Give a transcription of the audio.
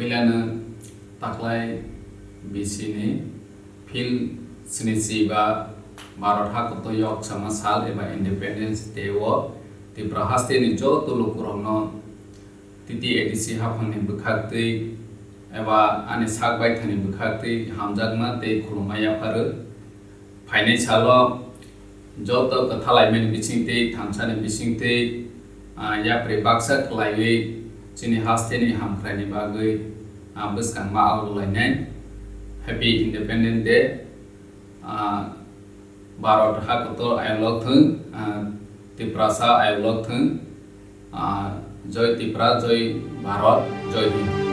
पहिलानो ताक्लाय बिसिनि फिल स्निजिबा भारत हाकतो yok sama sal eba independence day wo Tripura haste ni joto lokurokno titi edisi haphangni bwkhaktwi eba ani sakbai thani bwkhaktwi hamjakma tei khulumaya pharu phainai salo joto kathalaimani bisingtwi thamsani bisingtwi yapre baksa khlaiwi chini haste ni hamkhrani bagwi bwskangma awlainai happy independence day Bharat हाकतो आयलक थों त्रिपुरा सा आयलक थों जय त्रिपुरा जय भारत जय हिंद।